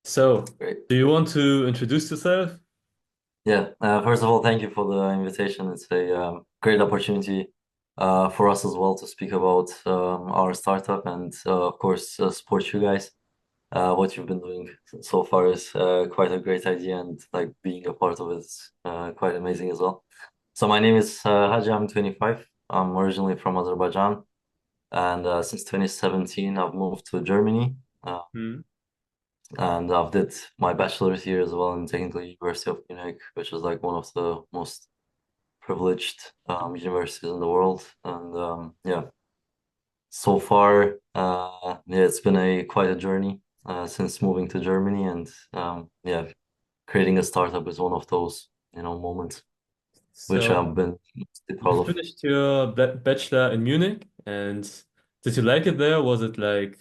So, Great. do you want to introduce yourself? Yeah. First of all, thank you for the invitation. It's a great opportunity for us as well to speak about our startup and, of course, support you guys. What you've been doing so far is quite a great idea, and like being a part of it is quite amazing as well. So my name is Haji. I'm 25. I'm originally from Azerbaijan, and since 2017, I've moved to Germany. Hmm. And I've did my bachelor's here as well in Technical University of Munich, which is like one of the most privileged universities in the world. And yeah, so far, yeah, it's been a quite a journey since moving to Germany, and yeah, creating a startup is one of those moments which So, I've been mostly you proud of. finished your bachelor in Munich, and did you like it there? Was it like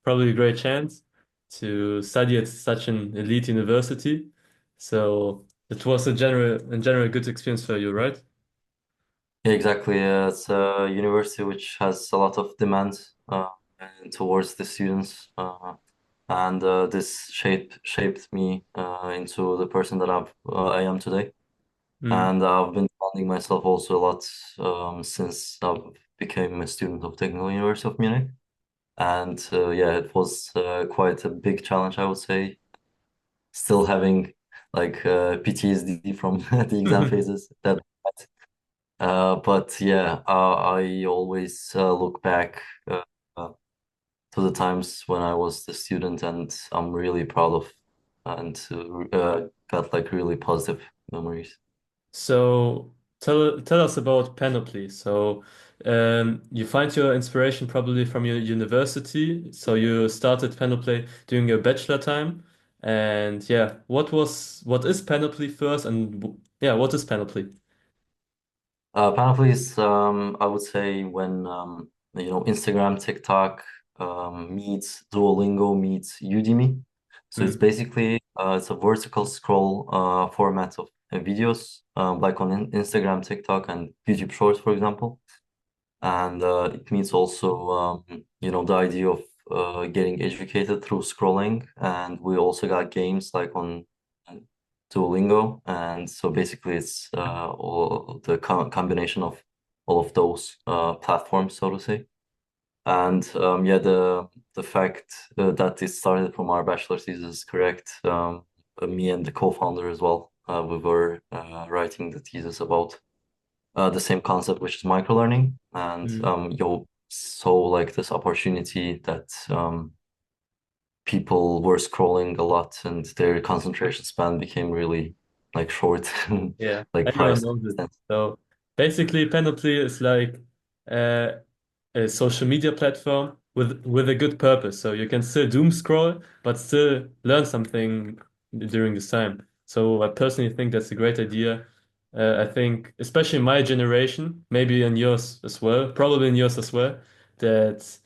probably a great chance to study at such an elite university? So, it was a general good experience for you, right? Yeah, exactly. It's a university which has a lot of demand towards the students, and this shaped me into the person that I am today. Mm. And I've been demanding myself also a lot since I became a student of Technical University of Munich. And yeah, it was quite a big challenge, I would say. Still having like PTSD from the exam phases that. But yeah, I always look back uh, to the times when I was the student, and I'm really proud of and got like really positive memories. So tell us about Panoply. So you find your inspiration probably from your university. So you started Panoply during your bachelor time. And yeah, what is Panoply first? And yeah, what is Panoply? Panoply is, I would say, when Instagram, TikTok meets Duolingo meets Udemy. So it's Mm. basically it's a vertical scroll format of videos, like on Instagram, TikTok, and YouTube Shorts, for example. And it means also the idea of getting educated through scrolling. And we also got games like on Duolingo, and so basically it's all the combination of all of those platforms, so to say. And yeah, the fact that it started from our bachelor thesis is correct. Me and the co-founder as well, we were writing the thesis about the same concept, which is microlearning. And Mm. you saw like this opportunity that people were scrolling a lot and their concentration span became really like short, Yeah, like everyone price. knows it. So basically, Panoply is like uh, a social media platform with a good purpose. So you can still doom scroll, but still learn something during this time. So I personally think that's a great idea. I think, especially in my generation, maybe in yours as well, probably in yours as well, that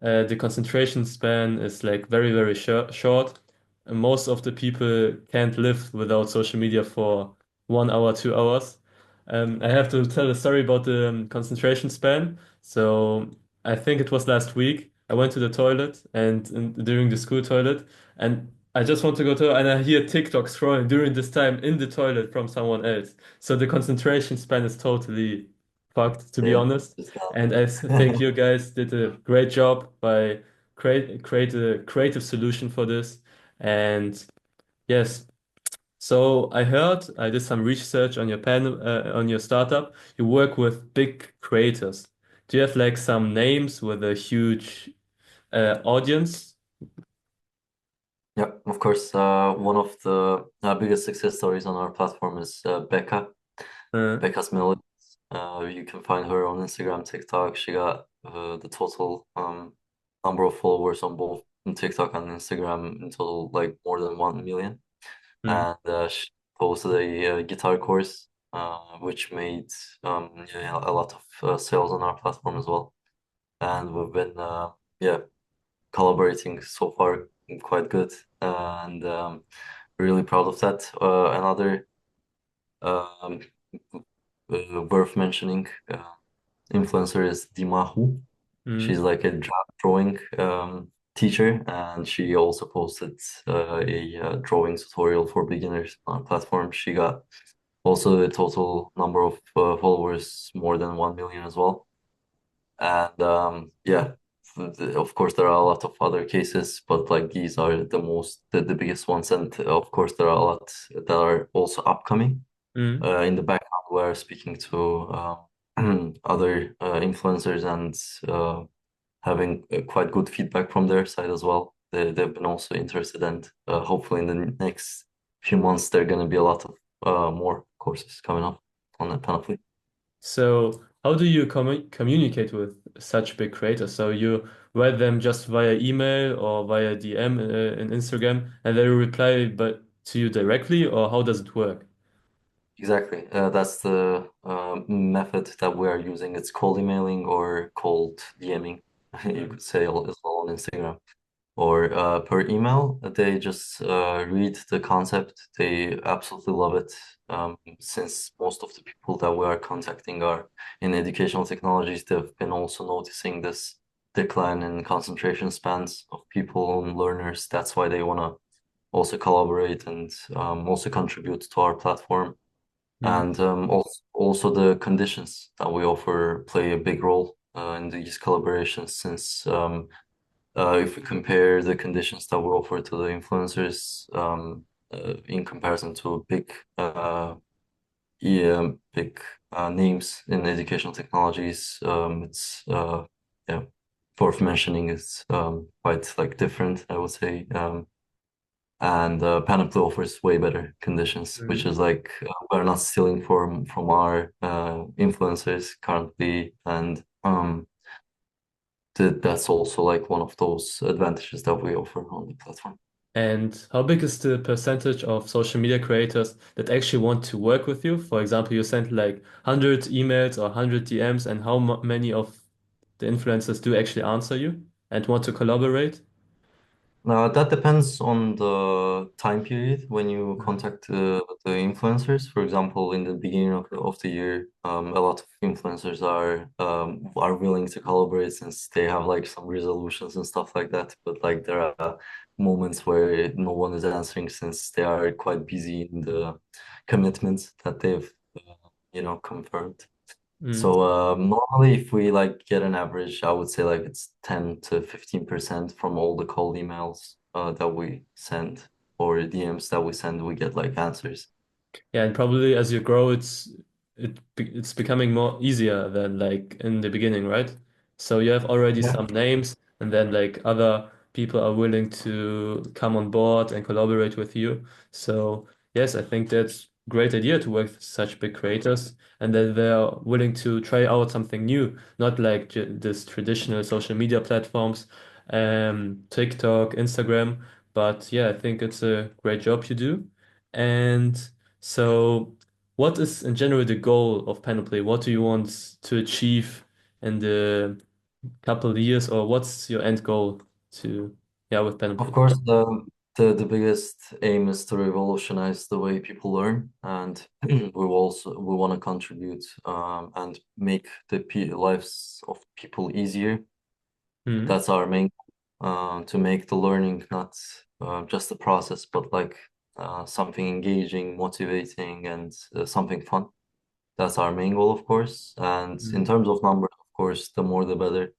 the concentration span is like very short. And most of the people can't live without social media for 1 hour, 2 hours. I have to tell a story about the concentration span. So I think it was last week. I went to the toilet and during the school toilet, and I just want to go to, and I hear TikTok scrolling during this time in the toilet from someone else. So the concentration span is totally fucked, to be Yeah, honest. just And I think you guys did a great job by create a creative solution for this. And yes, so I heard I did some research on on your startup. You work with big creators. Do you have like some names with a huge audience? yeah, of course. One of the biggest success stories on our platform is Becca. Uh, Becca's Melodies. You can find her on Instagram, TikTok. She got the total number of followers on both on TikTok and Instagram in total, like more than 1 million. mm, And she posted a guitar course, which made yeah, a lot of sales on our platform as well. And we've been yeah, collaborating so far quite good, and really proud of that. Another um, worth mentioning influencer is Dimahu. She's mm, like a drawing. teacher, and she also posted a drawing tutorial for beginners on our platform. She got also a total number of followers more than 1 million as well. And yeah, of course there are a lot of other cases, but like these are the biggest ones. And of course there are a lot that are also upcoming. Mm. In the background, we're speaking to other influencers and having quite good feedback from their side as well. They've been also interested, and hopefully in the next few months there are going to be a lot of more courses coming up on the Panoply. So how do you communicate with such big creators? So you write them just via email or via DM in Instagram, and they reply but to you directly, or how does it work? Exactly. That's the method that we are using. It's cold emailing or cold DMing, you Mm. could say as well on Instagram. Or per email, they just read the concept. They absolutely love it. Since most of the people that we are contacting are in educational technologies, they've been also noticing this decline in concentration spans of people and learners. That's why they want to also collaborate and also contribute to our platform. Mm. And also the conditions that we offer play a big role in these collaborations since if we compare the conditions that we offer to the influencers in comparison to big names in educational technologies, it's yeah, worth mentioning. It's quite like different, I would say. And Panoply offers way better conditions, which Mm. is like we're not stealing from our influencers currently, and that's also like one of those advantages that we offer on the platform. And how big is the percentage of social media creators that actually want to work with you? For example, you sent like 100 emails or 100 DMs, and how many of the influencers do actually answer you and want to collaborate? Now, that depends on the time period when you Mm. contact the influencers. For example, in the beginning of the year, a lot of influencers are willing to collaborate since they have like some resolutions and stuff like that. But like there are moments where no one is answering since they are quite busy in the commitments that they've confirmed. Mm. So normally, if we like get an average, I would say like it's 10 to 15% from all the cold emails that we send or DMs that we send, we get like answers. Yeah, and probably as you grow, it's becoming more easier than like in the beginning, right? So you have already Yeah. some names, and then like other people are willing to come on board and collaborate with you. So yes, I think that's a great idea to work with such big creators, and that they're willing to try out something new, not like j this traditional social media platforms, TikTok, Instagram. But yeah, I think it's a great job you do. And so, what is in general the goal of Panoply? What do you want to achieve in the couple of years, or what's your end goal to, yeah, with Of Panoply? course, the biggest aim is to revolutionize the way people learn, and we want to contribute and make the lives of people easier. Hmm. That's our main to make the learning not just a process, but like something engaging, motivating, and something fun. That's our main goal, of course. And in Hmm. terms of numbers, of course, the more the better.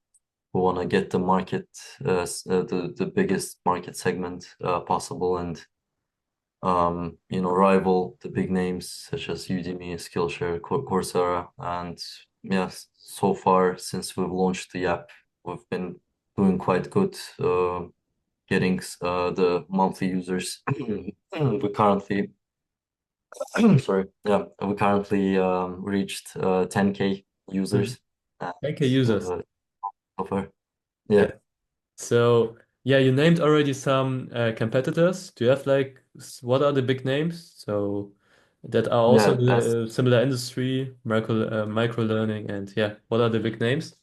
We want to get the market, the biggest market segment possible, and rival the big names such as Udemy, Skillshare, Coursera, and yes, so far since we've launched the app, we've been doing quite good. Getting the monthly users. We currently, sorry, yeah, we currently reached 10K Hmm. users and Okay, users. so far. Yeah, So, yeah, you named already some competitors. Do you have like what are the big names? So that are also yeah. in As the similar industry, micro learning, and yeah, what are the big names?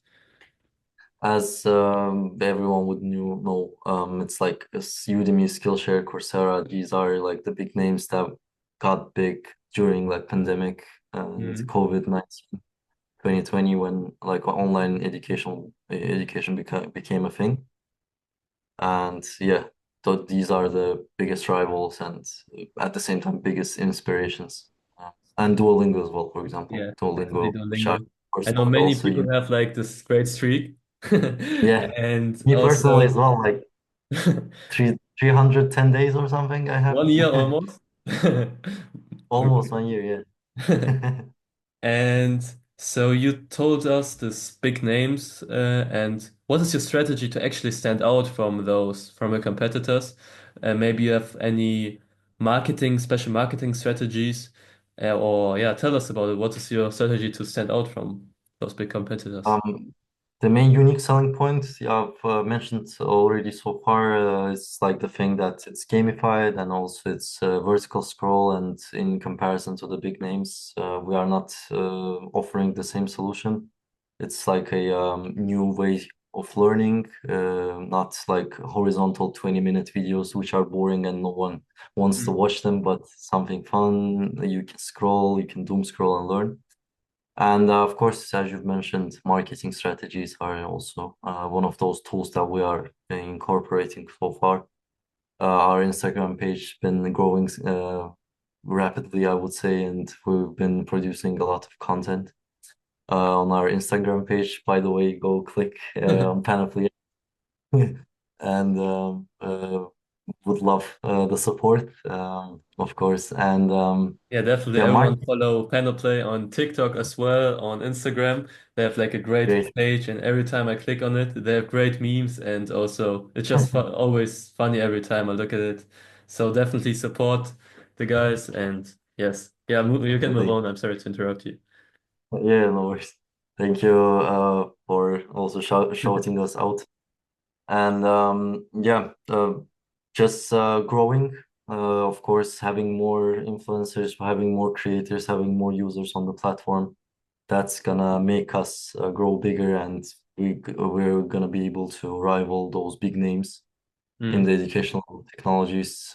as everyone would know, it's like Udemy, Skillshare, Coursera. These are like the big names that got big during like pandemic and Hmm. COVID-19, 2020 when like online education became a thing. And yeah, these are the biggest rivals and at the same time biggest inspirations. And Duolingo as well, for example. Yeah, definitely Duolingo, which I of Duolingo. course I know many also people use. have like this great streak. Yeah, And me personally as also well, like 310 days or something I have. 1 year almost. Almost 1 year, yeah. And so you told us this big names, and what is your strategy to actually stand out from those, from your competitors? Maybe you have any special marketing strategies, or yeah, tell us about it. What is your strategy to stand out from those big competitors? Um, the main unique selling point, yeah, I've mentioned already so far, is like the thing that it's gamified and also it's vertical scroll. And in comparison to the big names, we are not offering the same solution. It's like a new way of learning, not like horizontal 20-minute videos which are boring and no one wants to Mm. watch them, but something fun. You can scroll, you can doom scroll and learn. And of course, as you've mentioned, marketing strategies are also one of those tools that we are incorporating so far. Our Instagram page been growing rapidly, I would say, and we've been producing a lot of content on our Instagram page. By the way, go click on Panoply and would love the support, of course. And Yeah, definitely. yeah, Everyone marketing, follow Panoply on TikTok as well, on Instagram. They have like a great great. page, and every time I click on it, they have great memes, and also it's just fu always funny every time I look at it. So definitely support the guys, and yes, yeah, you can move Definitely. on. I'm sorry to interrupt you. Yeah, no worries. Thank you for also shouting us out. And yeah, just growing, of course, having more influencers, having more creators, having more users on the platform. That's gonna make us grow bigger, and we're gonna be able to rival those big names in Mm, the educational technologies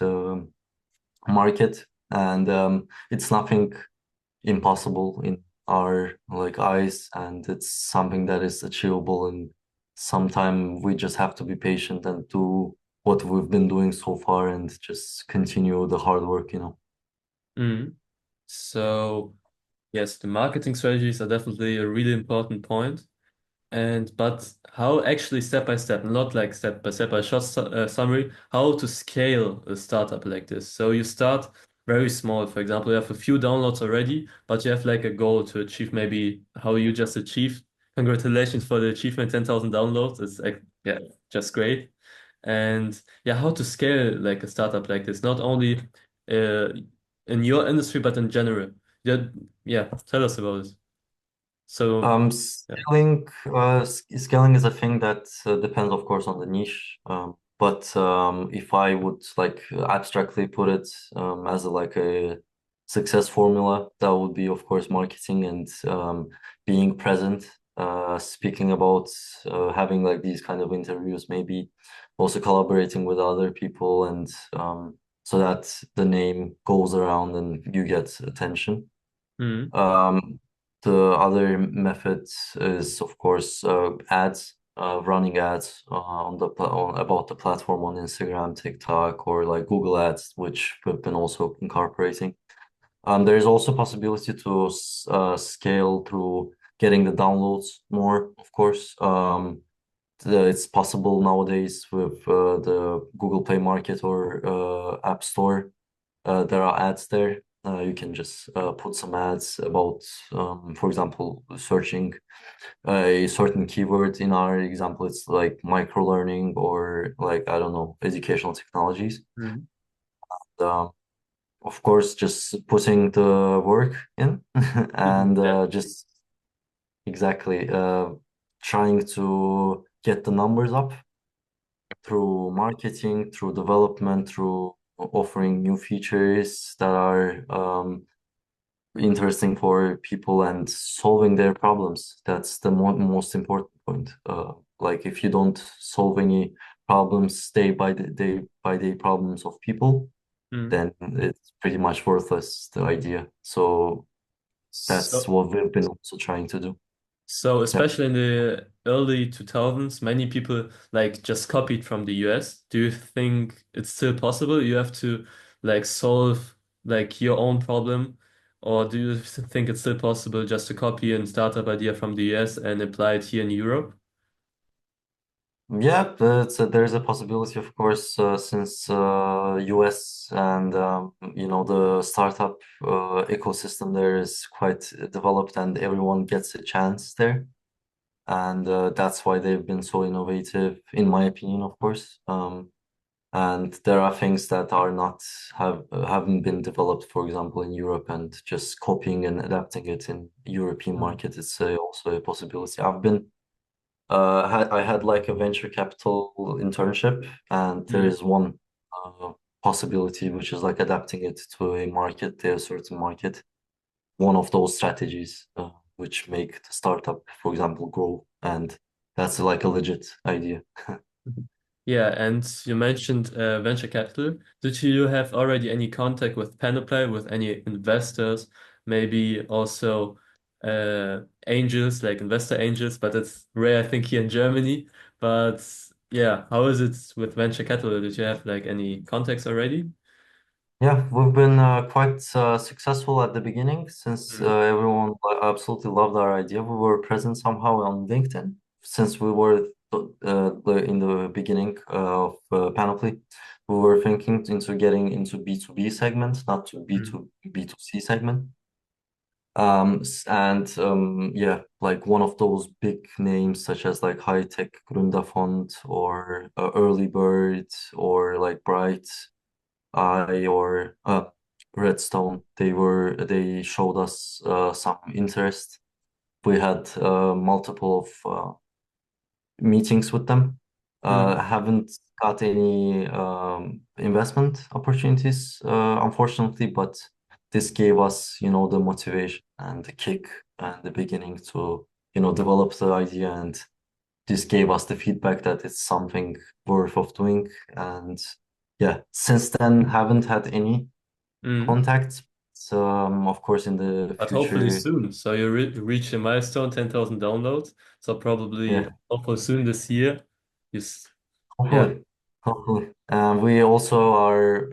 market. And it's nothing impossible in our like eyes, and it's something that is achievable. And sometime we just have to be patient and do what we've been doing so far and just continue the hard work, you know. mm. So yes, the marketing strategies are definitely a really important point. And but how actually step by step, not like step by step, a short summary, how to scale a startup like this. So you start very small. For example, you have a few downloads already, but you have like a goal to achieve maybe how you just achieved. Congratulations for the achievement, 10,000 downloads. It's like, yeah, just great. And yeah, how to scale like a startup like this, not only uh, in your industry, but in general. Yeah, yeah, tell us about it. So, yeah. Scaling is a thing that depends, of course, on the niche. But if I would like abstractly put it as like a success formula, that would be, of course, marketing and being present. Speaking about having like these kind of interviews, maybe also collaborating with other people, and so that the name goes around and you get attention. Mm, Um, the other method is, of course, ads, running ads about the platform on Instagram, TikTok, or like Google Ads, which we've been also incorporating. There is also possibility to scale through getting the downloads more, of course. It's possible nowadays with the Google Play Market or App Store. There are ads there. You can just put some ads about, for example, searching a certain keyword. In our example, it's like micro learning or like, I don't know, educational technologies. mm. Um, of course, just putting the work in and Yeah. just exactly trying to get the numbers up through marketing, through development, through offering new features that are interesting for people and solving their problems. That's the most important point. Like if you don't solve any problems, day by day problems of people, Mm. then it's pretty much worthless, the idea. So that's So, what we've been also trying to do. So Yeah. especially in the early 2000s, many people like just copied from the US. Do you think it's still possible? You have to like solve like your own problem, or do you think it's still possible just to copy a startup idea from the US and apply it here in Europe? Yeah, there's a possibility, of course, since US and the startup ecosystem there is quite developed and everyone gets a chance there. And that's why they've been so innovative, in my opinion, of course. And there are things that are not haven't been developed, for example, in Europe, and just copying and adapting it in European Mm. market is also a possibility. I had like a venture capital internship, and there Mm. is one possibility which is like adapting it to a certain market. One of those strategies which make the startup, for example, grow, and that's like a legit idea. Yeah, and you mentioned venture capital. Did you have already any contact with Panoply, with any investors, maybe also angels, like investor angels, but it's rare, I think, here in Germany. But yeah, how is it with venture capital? Did you have like any contacts already? Yeah, we've been quite successful at the beginning since Mm. everyone absolutely loved our idea. We were present somehow on LinkedIn since we were in the beginning of Panoply. We were thinking into getting into B2B segment, not to Mm. B2C segment. Yeah, like one of those big names such as like High Tech Gründerfond or Early Bird or like Bright I or Redstone. They showed us some interest. We had multiple of meetings with them. Mm. Haven't got any investment opportunities, unfortunately, but this gave us, the motivation and the kick and the beginning to, develop the idea. And this gave us the feedback that it's something worth of doing. And yeah, since then, haven't had any Mm. contacts. So, of course, in the But hopefully future, soon. So you reach a milestone, 10,000 downloads. So probably yeah, hopefully soon this year. Yes. Yeah. hopefully, hopefully. We also are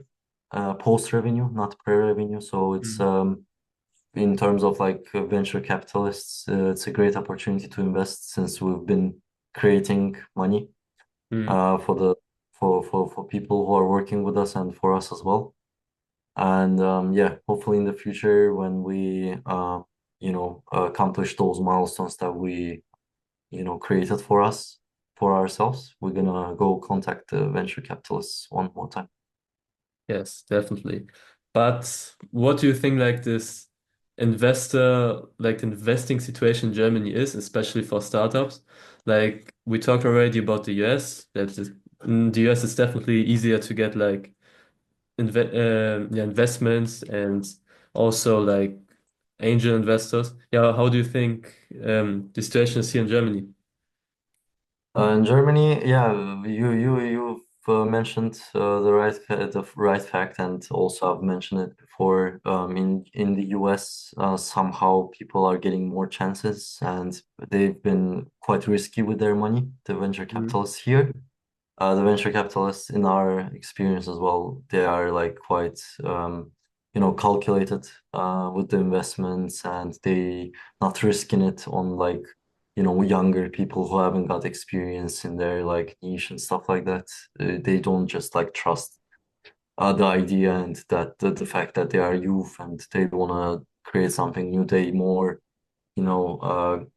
post revenue, not pre revenue. So it's Mm. in terms of like venture capitalists, it's a great opportunity to invest since we've been creating money Mm. for for people who are working with us and for us as well. And yeah, hopefully in the future when we accomplish those milestones that we created for us, for ourselves, we're gonna go contact the venture capitalists one more time. Yes, definitely. But what do you think like this like the investing situation in Germany is, especially for startups? Like we talked already about the US. In the US it's definitely easier to get like yeah, investments and also like angel investors. Yeah, how do you think the situation is here in Germany? In Germany, yeah, you've mentioned the right fact, and also I've mentioned it before. In the US, somehow people are getting more chances, and they've been quite risky with their money. The venture Mm. capitalists here, the venture capitalists, in our experience as well, they are like quite calculated with the investments, and they not risking it on like younger people who haven't got experience in their like niche and stuff like that. They don't just like trust the idea and that the fact that they are youth and they want to create something new. They more you know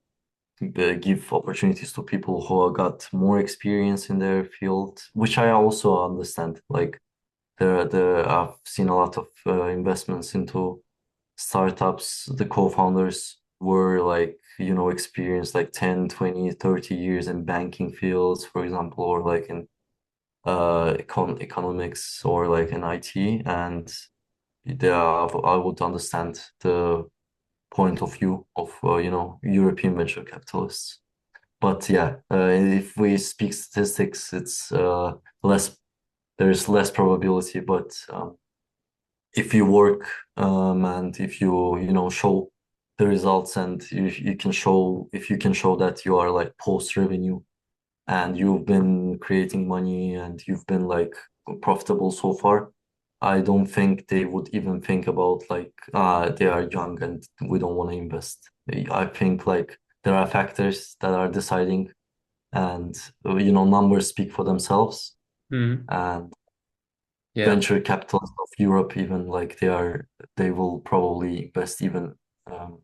give opportunities to people who have got more experience in their field, which I also understand. Like I've seen a lot of investments into startups. The co-founders were like, experienced like 10, 20, 30 years in banking fields, for example, or like in economics or like in IT. And I would understand the point of view of, European venture capitalists. But yeah, if we speak statistics, it's less, there's less probability. But if you work and if you show the results, and you can show if you can show that you are like post revenue and you've been creating money and you've been like profitable so far, I don't think they would even think about like, they are young and we don't want to invest. I think like there are factors that are deciding, and numbers speak for themselves. Mm. And Yeah. venture capitalists of Europe, even like they will probably invest even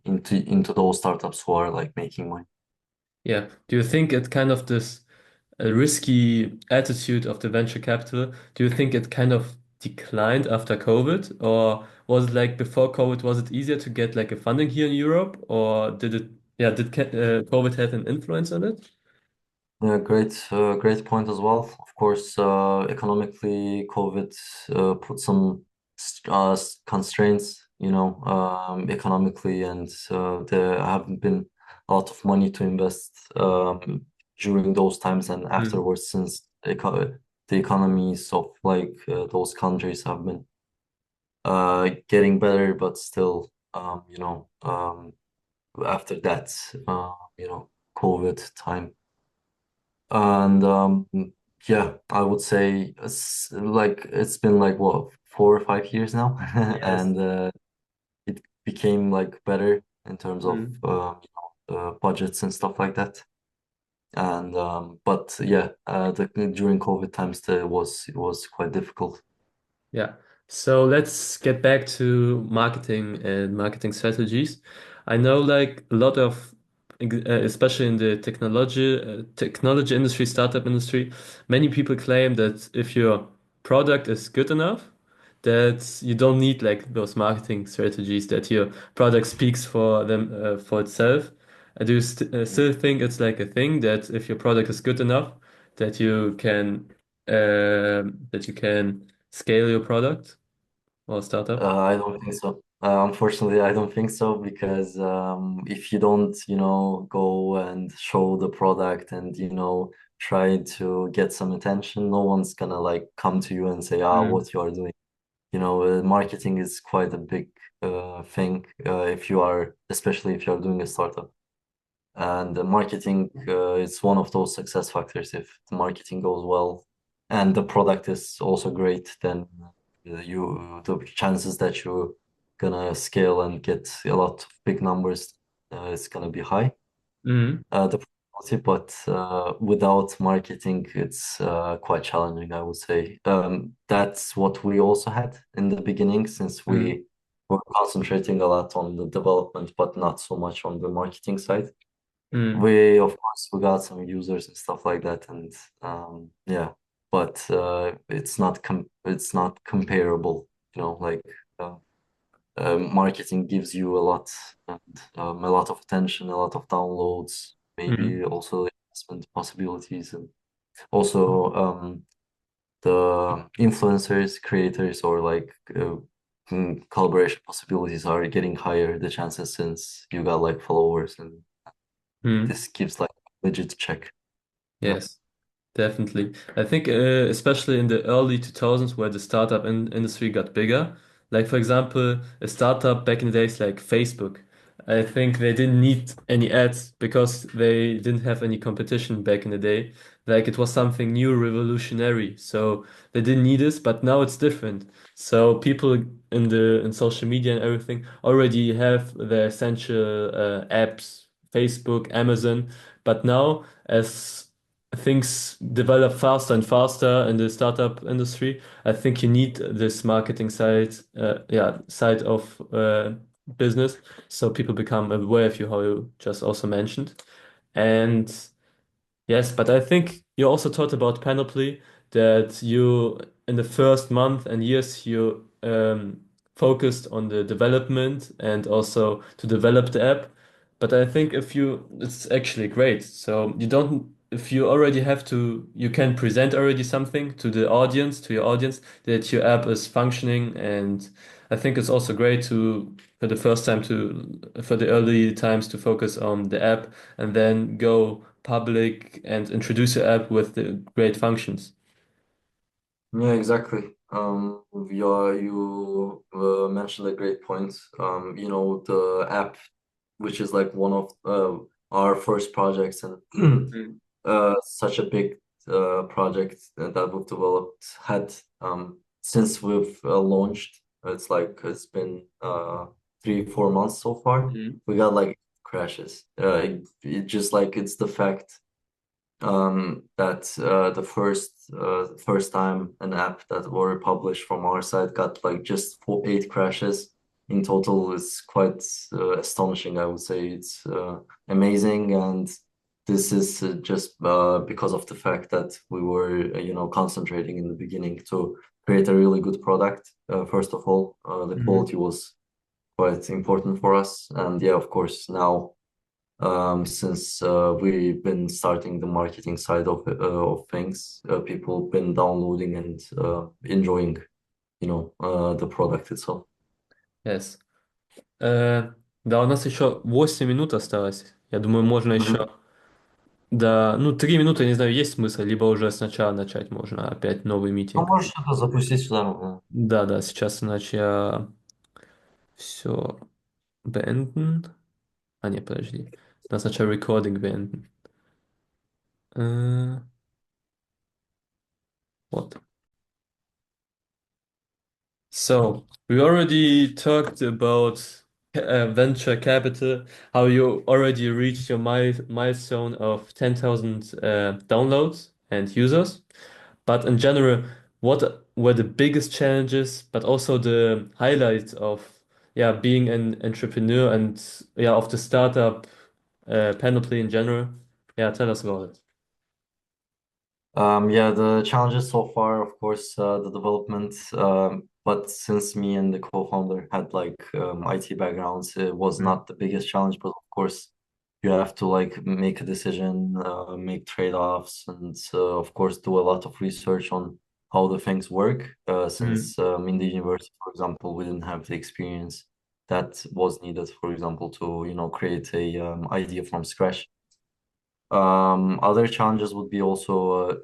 into those startups who are like making money. Yeah. Do you think it kind of this risky attitude of the venture capital, do you think it kind of declined after COVID? Or was it like before COVID, was it easier to get like a funding here in Europe? Or did COVID have an influence on it? Yeah, great point as well. Of course, economically, COVID put some constraints, economically, and there haven't been a lot of money to invest during those times and Mm. afterwards, since the economies of like those countries have been getting better, but still, after that, COVID time. And yeah, I would say it's been like what, 4 or 5 years now, Yes. and it became like better in terms of Mm. budgets and stuff like that. And but yeah, during COVID times, it was quite difficult. Yeah. So let's get back to marketing and marketing strategies. I know like a lot of, especially in the technology industry, startup industry, many people claim that if your product is good enough, that you don't need like those marketing strategies, that your product speaks for them, for itself. Do you still think it's like a thing that if your product is good enough, that you can scale your product or startup? I don't think so. Unfortunately, I don't think so, because if you don't, go and show the product and, try to get some attention, no one's gonna like come to you and say, Mm, what you are doing. Marketing is quite a big thing, if you are, especially if you are doing a startup. And the marketing is one of those success factors. If the marketing goes well and the product is also great, then the chances that you're gonna scale and get a lot of big numbers is gonna be high. mm, The probability, but without marketing, it's quite challenging, I would say. That's what we also had in the beginning, since mm, we were concentrating a lot on the development, but not so much on the marketing side. mm, Of course, we got some users and stuff like that, and yeah, but it's not comparable, like uh, marketing gives you a lot, and a lot of attention, a lot of downloads, mm, maybe also investment possibilities, and also the influencers, creators, or like collaboration possibilities are getting higher, the chances, since you got like followers, and mm. this gives like legit check. Yeah. Yes. Definitely. I think, especially in the early 2000s where the startup industry got bigger, like for example, a startup back in the days like Facebook, I think they didn't need any ads because they didn't have any competition back in the day. Like it was something new, revolutionary. So they didn't need this, but now it's different. So people in social media and everything already have the essential apps, Facebook, Amazon, but now as things develop faster and faster in the startup industry, I think you need this marketing side of business, so people become aware of you, how you just also mentioned. And yes, but I think you also talked about Panoply, that you, in the first month and years, you focused on the development and also to develop the app. But I think it's actually great. So you don't, if you already have to, you can present already something to the audience, to your audience, that your app is functioning. And I think it's also great to, for the early times to focus on the app and then go public and introduce your app with the great functions. Yeah, exactly. You mentioned a great point. The app. which is like one of our first projects, and Mm. such a big project that we've developed had since we've launched. It's been 3 4 months so far. Mm. We got like crashes. It just like it's the fact that the first time an app that were published from our side got like just 8 crashes in total is quite astonishing. I would say it's amazing, and this is just because of the fact that we were concentrating in the beginning to create a really good product. First of all, the Mm. quality was quite important for us, and yeah, of course now since we've been starting the marketing side of things, people have been downloading and enjoying, the product itself. Yes. Да, у нас еще 8 минут осталось. Я думаю, можно еще... Мгм. Да, ну, 3 минуты, не знаю, есть смысл, либо уже сначала начать можно опять новый Ну, митинг. можешь это запустить сюда. Да, да, сейчас иначе я все beenden. А, не, подожди. Надо сначала recording beenden. Э, Вот. So, we already talked about venture capital, how you already reached your milestone of 10,000 downloads and users. But in general, what were the biggest challenges, but also the highlights of being an entrepreneur and of the startup Panoply in general? Yeah, tell us about it. Yeah, the challenges so far, of course, the development. But since me and the co-founder had like IT backgrounds, it was Mm. not the biggest challenge. But of course, you have to like make a decision, make trade-offs, and of course, do a lot of research on how the things work. Mm. Since in the university, for example, we didn't have the experience that was needed, for example, to create a idea from scratch. Other challenges would be also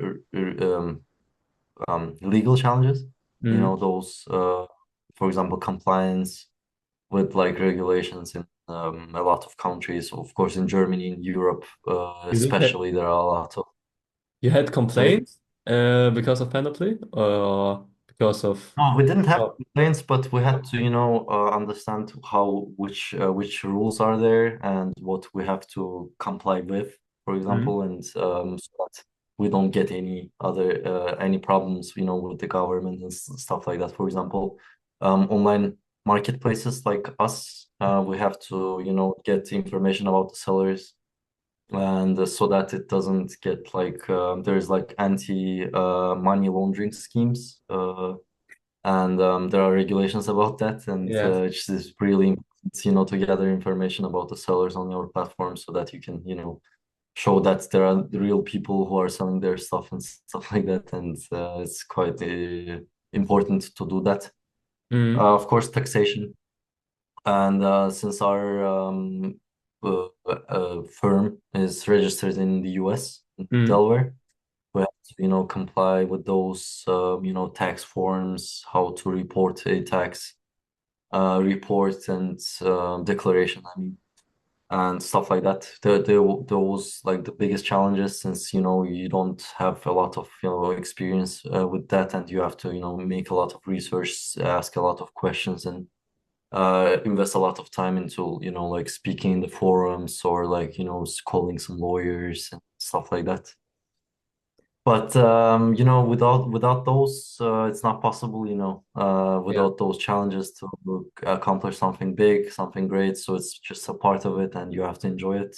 legal challenges. Mm. Those, for example, compliance with like regulations in a lot of countries. Of course, in Germany, in Europe, You did have, especially, there are a lot of. you had Sorry? complaints because of Panoply or because of No, we didn't have oh. complaints, but we had to, understand how which rules are there and what we have to comply with, for Mm. example, and so that we don't get any problems, with the government and stuff like that. For example, online marketplaces like us, we have to, get information about the sellers, and so that it doesn't get like there's like anti money laundering schemes. And there are regulations about that, and Yes. it's just really important, to gather information about the sellers on your platform so that you can, show that there are the real people who are selling their stuff and stuff like that. And it's quite important to do that. Mm. Of course, taxation. And since our firm is registered in the US, in Mm. Delaware, we have to, comply with those, tax forms, how to report a tax report and declaration, I mean, and stuff like that. Those like the biggest challenges since, you don't have a lot of, experience with that, and you have to, make a lot of research, ask a lot of questions, and invest a lot of time into, like speaking in the forums or like, calling some lawyers and stuff like that. But without those, it's not possible, Yeah. without those challenges to accomplish something big, something great. So it's just a part of it, and you have to enjoy it.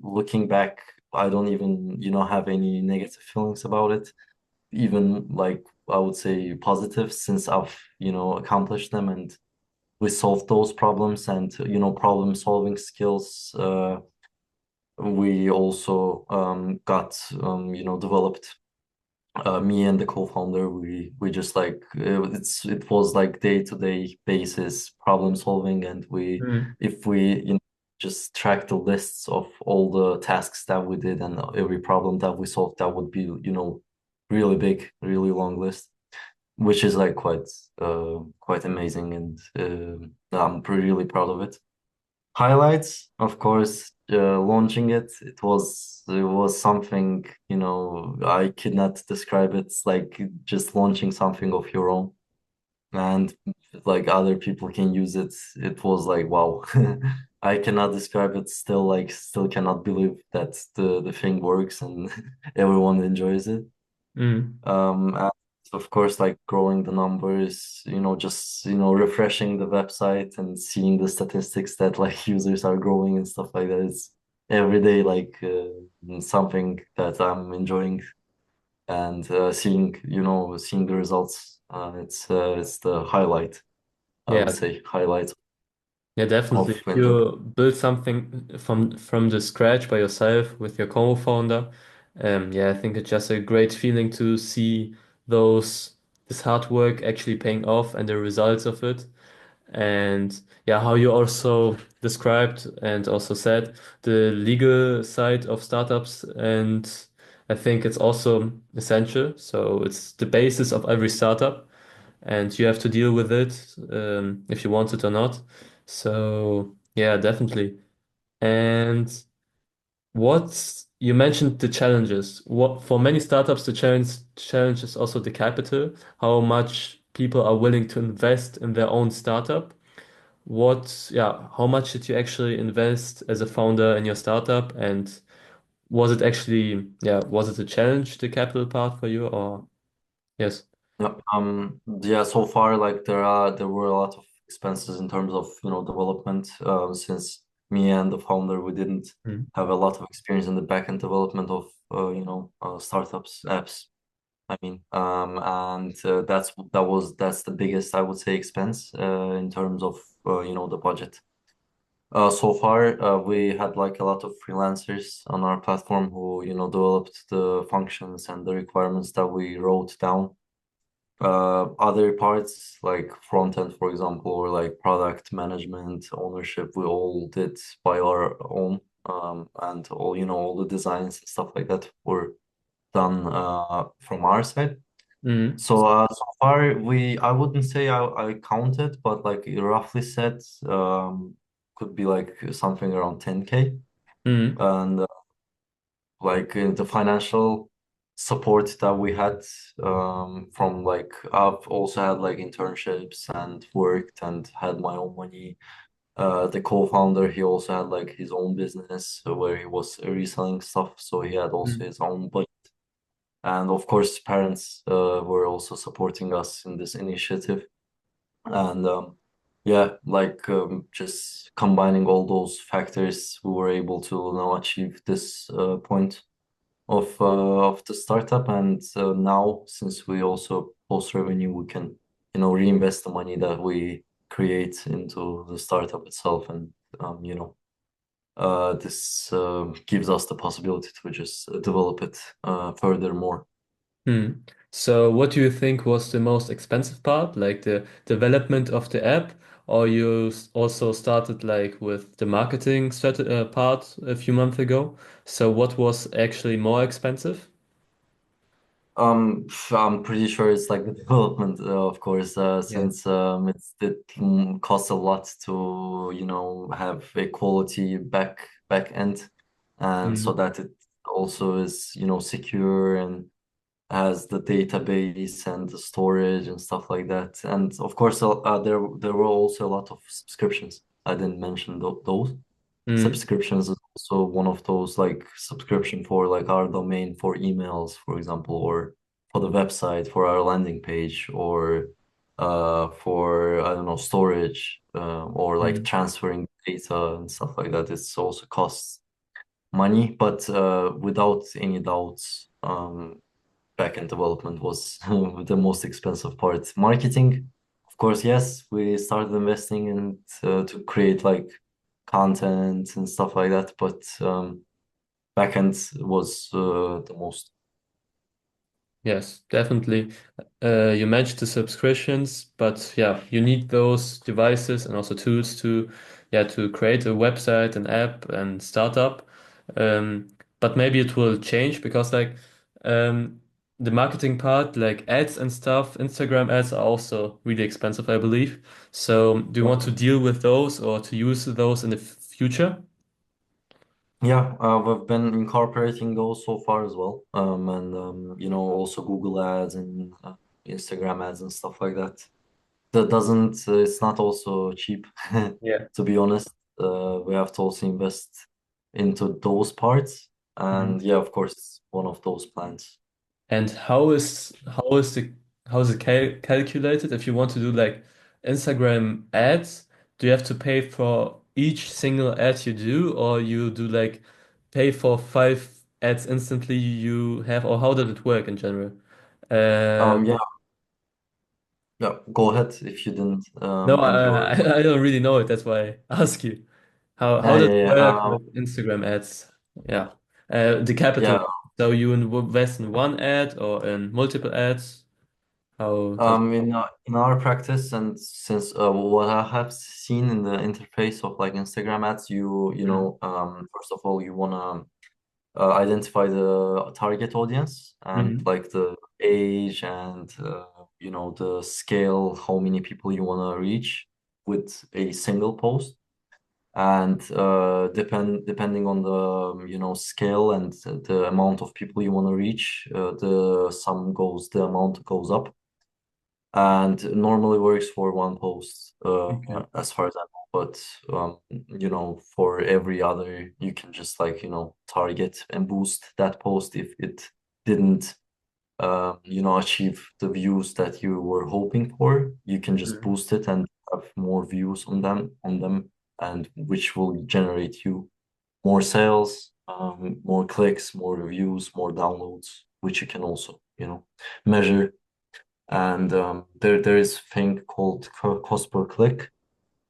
Looking back, I don't even, have any negative feelings about it. Even like I would say positive, since I've, accomplished them, and we solved those problems, and problem solving skills. We also got developed, me and the co-founder, we just like it was like day-to-day basis problem solving, and we Mm. if we just track the lists of all the tasks that we did and every problem that we solved, that would be really big, really long list, which is like quite amazing, and I'm really proud of it. Highlights, of course, launching it was something, I could not describe it. It's like just launching something of your own, and like other people can use it. It was like wow. I cannot describe it. Still cannot believe that the thing works and everyone enjoys it. Mm. And of course, like growing the numbers, just refreshing the website and seeing the statistics that like users are growing and stuff like that. It's every day like something that I'm enjoying, and seeing the results. It's the highlight, I would Yeah, say, highlight yeah, definitely. of If into. you build something from the scratch by yourself with your co-founder, yeah, I think it's just a great feeling to see those this hard work actually paying off and the results of it. And yeah, how you also described and also said the legal side of startups, and I think it's also essential. So it's the basis of every startup, and you have to deal with it if you want it or not. So yeah, definitely. And what you mentioned the challenges. What for many startups, the challenge is also the capital, how much people are willing to invest in their own startup. Yeah, how much did you actually invest as a founder in your startup? And was it a challenge, the capital part for you, or yes? Yeah, yeah, so far like there were a lot of expenses in terms of development, since me and the founder, we didn't Mm. have a lot of experience in the backend development of startups apps. I mean, and that's the biggest, I would say, expense in terms of the budget. So far, we had like a lot of freelancers on our platform who developed the functions and the requirements that we wrote down. Other parts like front end, for example, or like product management, ownership, we all did by our own. And all the designs and stuff like that were done from our side. Mm. So far, I wouldn't say I counted, but like roughly said, could be like something around 10K. Mm. And like the financial support that we had, from like I've also had like internships and worked and had my own money. The co-founder, he also had like his own business where he was reselling stuff, so he had also Mm. his own budget. And of course, parents were also supporting us in this initiative. And yeah, like just combining all those factors, we were able to now achieve this point of the startup. And now, since we also post revenue, we can reinvest the money that we create into the startup itself. And this gives us the possibility to just develop it furthermore. Hmm. So what do you think was the most expensive part, like the development of the app, or also started like with the marketing part a few months ago? So what was actually more expensive? I'm pretty sure it's like the development, of course, Yeah. since it costs a lot to, have a quality back end, and so Mm. that it also is, secure and has the database and the storage and stuff like that. And of course, there were also a lot of subscriptions. I didn't mention those. Mm. Subscriptions is also one of those, like subscription for like our domain for emails, for example, or for the website, for our landing page, or for I don't know, storage, or like Mm. transferring data and stuff like that. It's also costs money, but without any doubts, backend development was the most expensive part. Marketing, of course, yes, we started investing in to create like content and stuff like that, but backend was the most. Yes, definitely. You mentioned the subscriptions, but yeah, you need those devices and also tools to create a website, an app, and startup. Um, but maybe it will change because um, the marketing part, like ads and stuff, Instagram ads are also really expensive, I believe. So do you want to deal with those or to use those in the future? Yeah, we've been incorporating those so far as well. And you know, also Google ads and Instagram ads and stuff like that. That doesn't, it's not also cheap, Yeah. to be honest. We have to also invest into those parts. And Mhm. yeah, of course, it's one of those plans. And how is it calculated? If you want to do like Instagram ads, do you have to pay for each single ad you do, or you do like pay for 5 ads instantly you have, or how does it work in general? Uh, Yeah, yeah, go ahead if you didn't no, end your question. I don't really know it. That's why I ask you. How Yeah, does yeah, it yeah. work with Instagram ads? Yeah. The capital. Yeah. So you invest in one ad or in multiple ads? How does it? In our practice, and since what I have seen in the interface of like Instagram ads, you Mm, know, first of all, you wanna identify the target audience and mhm. like the age and you know the scale, how many people you wanna reach with a single post, and depending on the you know scale and the amount of people you wanna reach, the amount goes up and normally works for one post Okay. as far as I know, but you know for every other you can just like you know target and boost that post if it didn't you know achieve the views that you were hoping for, you can just Mhm. boost it and have more views on them, and which will generate you more sales, more clicks, more reviews, more downloads, which you can also you know measure. And there is a thing called cost per click,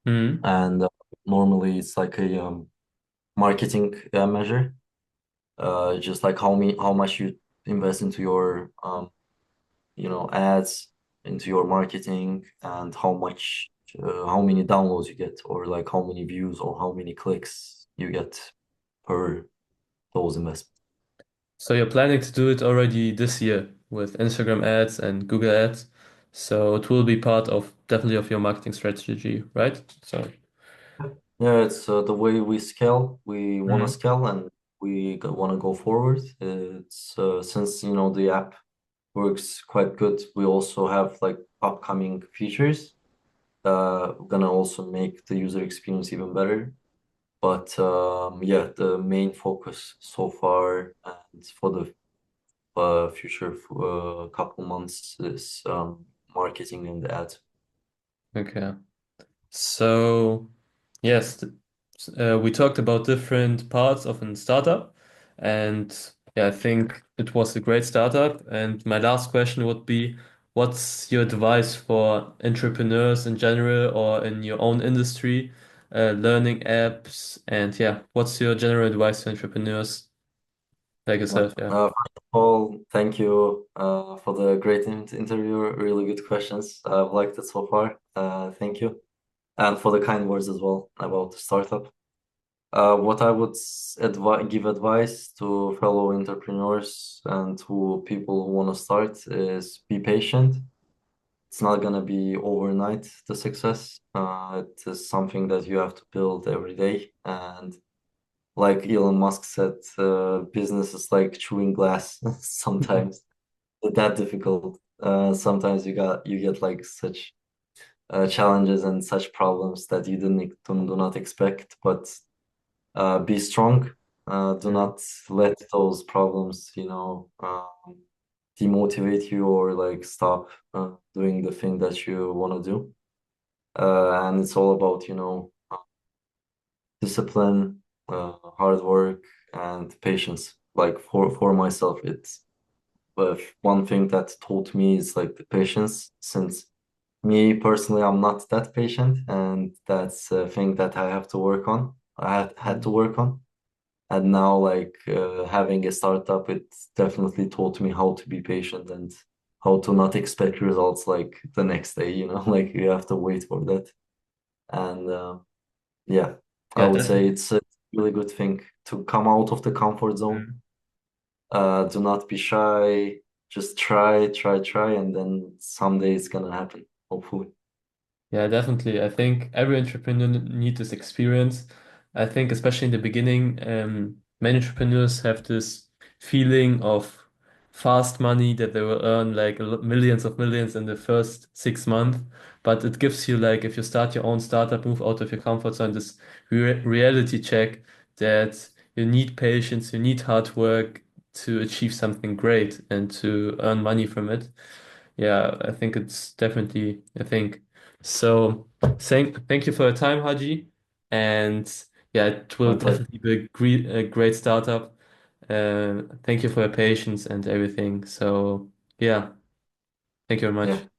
Mhm. and normally it's like a marketing measure, just like how much you invest into your you know ads, into your marketing, and how many downloads you get, or like how many views or how many clicks you get per those investments. So you're planning to do it already this year with Instagram ads and Google ads. So it will be part of definitely of your marketing strategy, right? So. Yeah, it's the way we scale. We want to Mhm. scale and want to go forward. It's since you know the app works quite good. We also have like upcoming features. Gonna also make the user experience even better. But yeah, the main focus so far and for the future couple months is marketing and ads. Okay. So, yes, we talked about different parts of a startup, and yeah, I think it was a great startup. And my last question would be, what's your advice for entrepreneurs in general or in your own industry, learning apps? And yeah, what's your general advice to entrepreneurs like Yeah. yourself? Yeah. First of all, thank you for the great interview. Really good questions. I've liked it so far. Thank you. And for the kind words as well about the startup. What I would give advice to fellow entrepreneurs and to people who want to start is be patient. It's not gonna be overnight, the success. It is something that you have to build every day. And like Elon Musk said, business is like chewing glass sometimes. It's that difficult. Sometimes you get like such challenges and such problems that you do not expect, but be strong. Do Mm. not let those problems, you know, demotivate you or like stop doing the thing that you want to do. And it's all about, you know, discipline, hard work, and patience. Like for myself, it's one thing that taught me is like the patience. Since me personally, I'm not that patient, and that's a thing that I have to work on. I had to work on. And now, like having a startup, it definitely taught me how to be patient and how to not expect results like the next day, you know, like you have to wait for that. And yeah, I Yeah, would say definitely. it's a really good thing to come out of the comfort zone. Mm. Do not be shy. Just try, try, try, and then someday it's gonna happen, hopefully. Yeah, definitely. I think every entrepreneur needs this experience I think especially in the beginning, many entrepreneurs have this feeling of fast money that they will earn like millions of millions in the first 6 months. But it gives you like if you start your own startup, move out of your comfort zone, this reality check that you need patience, you need hard work to achieve something great and to earn money from it. Yeah, I think it's definitely a thing. So thank you for your time, Haji. And yeah, it will My pleasure. definitely be a great startup. Thank you for your patience and everything. So yeah, thank you very Yeah. much.